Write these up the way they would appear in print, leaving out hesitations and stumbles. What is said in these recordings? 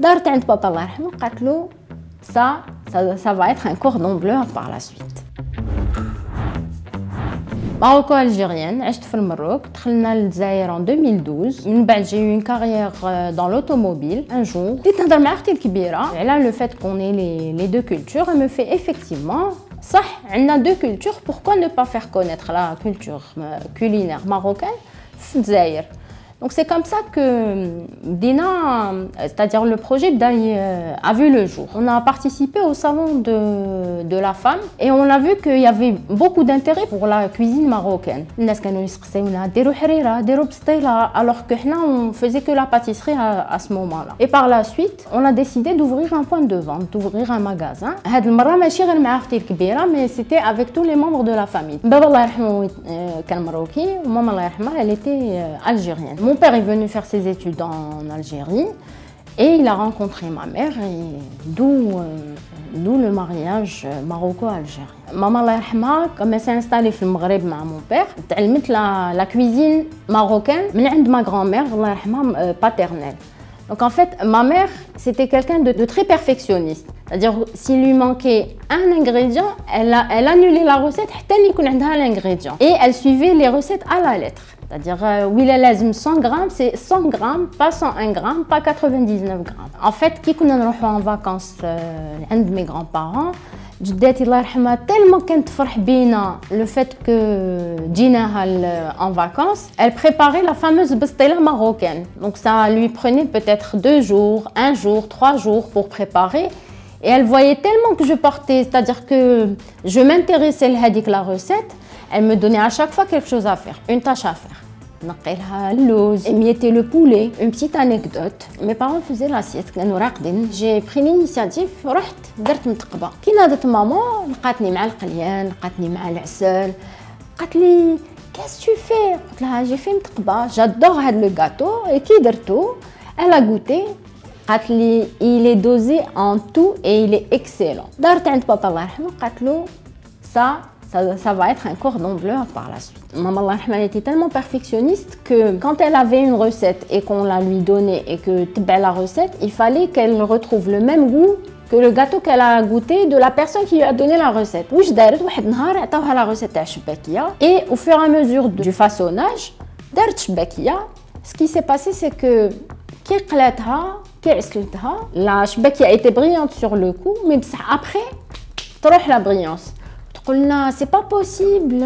دارت عند بابا الله يرحمه قالت له ça va être un cordon bleu par la suite. Maroco-algérienne, عشت في المروك, دخلنا للجزائر en 2012. من بعد j'ai eu une carrière dans l'automobile. Un jour, بديت نهضر مع اختي الكبيرة على le fait qu'on ait les deux cultures. Elle me fait effectivement صح, عندنا deux cultures, pourquoi ne pas faire connaître la culture culinaire marocaine في الجزائر. Donc c'est comme ça que Dina, c'est-à-dire le projet a vu le jour. On a participé au salon de la femme et on a vu qu'il y avait beaucoup d'intérêt pour la cuisine marocaine. الناس كانوا يسقسيونا ديروا حريرة, ديروا بسطيلة, alors que حنا on faisait que la pâtisserie à ce moment-là. Et par la suite, on a décidé d'ouvrir un point de vente, d'ouvrir un magasin. هاد المرة ماشي غير مع أختي الكبيرة, mais c'était avec tous les membres de la famille. بابا الله يرحمه كان مروكي وماما الله يرحمها elle était algérienne. Mon père est venu faire ses études en Algérie et il a rencontré ma mère, et d'où le mariage maroco-algérien. Maman Allah yarhamha, comme elle s'est installée au Maghreb avec mon père, تعلمت la cuisine marocaine من عند ma grand-mère Allah yarhamha paternelle. Donc en fait, ma mère, c'était quelqu'un de très perfectionniste. C'est-à-dire, s'il lui manquait un ingrédient, elle annulait la recette حتى اللي يكون عندها l'ingrédient. Et elle suivait les recettes à la lettre. C'est-à-dire, oui, لازم 100 grammes, c'est 100 grammes, pas 101 grammes, pas 99 grammes. En fait, كي كنا نروحوا en vacances عند mes grands-parents, جداتي الله يرحمها tellement كانت تفرح بينا le fait que جيناها en vacances, elle préparait la fameuse bastela marocaine. Donc ça lui prenait peut-être 2 jours, 1 jour, 3 jours pour préparer. Et elle voyait tellement que je portais, c'est-à-dire que je m'intéressais à la recette, elle me donnait à chaque fois quelque chose à faire, une tâche à faire. نقيلها اللوز, émietter le poulet. Une petite anecdote, mes parents faisaient l'assiette, كانوا راقدين. J'ai pris l'initiative, رحت درت متقبة. كي نادت ماما لقاتني مع القليان, لقاتني مع العسل, قالت لي qu'est-ce que tu fais? قلت لها j'ai fait متقبة, j'adore هاد le gâteau. Et كي درتو, elle a goûté. قالت لي il est dosé en tout et il est excellent. دارت عند بابا الله يرحمه قالت له ça va être un cordon bleu par la suite. Maman Allah yarhamha, elle était tellement perfectionniste que quand elle avait une recette et qu'on la lui donnait et que تبع la recette, il fallait qu'elle retrouve le même goût que le gâteau qu'elle a goûté de la personne qui lui a donné la recette. واش دارت واحد النهار عطاوها la recette تاع الشباكية et au fur et à mesure du façonnage دارت شباكية. Ce qui s'est passé c'est que كي قلاتها كي عسلتها la شباكية était brillante sur le coup, mais بصح après تروح la brillance. C'est pas possible,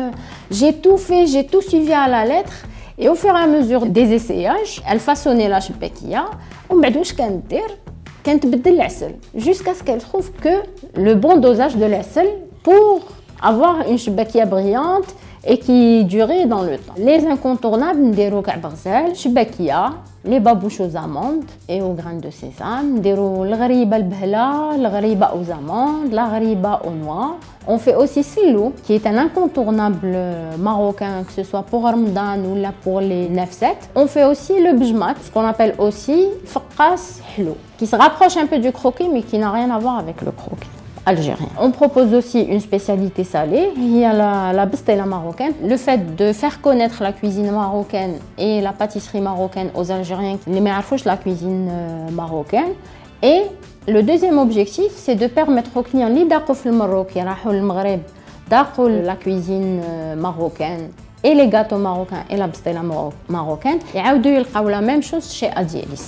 j'ai tout fait, j'ai tout suivi à la lettre. Et au fur et à mesure des essayages, elle façonnait la chbekia. ومن بعد واش كانت دير, كانت تبدل العسل jusqu'à ce qu'elle trouve que le bon dosage de l'عسل pour avoir une chbekia brillante et qui durait dans le temps. Les incontournables, نديرو كعب غزال, chbekia, les babouches aux amandes et aux graines de sésame, نديرو الغريبة البهلة, الغريبة aux amandes, la غريبة aux noix. On fait aussi Silou, qui est un incontournable marocain, que ce soit pour Ramadan ou là pour les nefset. On fait aussi le bjmat, ce qu'on appelle aussi faqas hlou, qui se rapproche un peu du croquis, mais qui n'a rien à voir avec le croquis algérien. On propose aussi une spécialité salée, il y a la bastela marocaine. Le fait de faire connaître la cuisine marocaine et la pâtisserie marocaine aux Algériens qui ne connaissent la cuisine marocaine. Et le deuxième objectif, c'est de permettre aux clients qui sont au Maroc, qui sont au Maghreb, d'accroître la cuisine marocaine et les gâteaux marocains et la bastela marocaine. Et ils trouvent la même chose chez Adielis.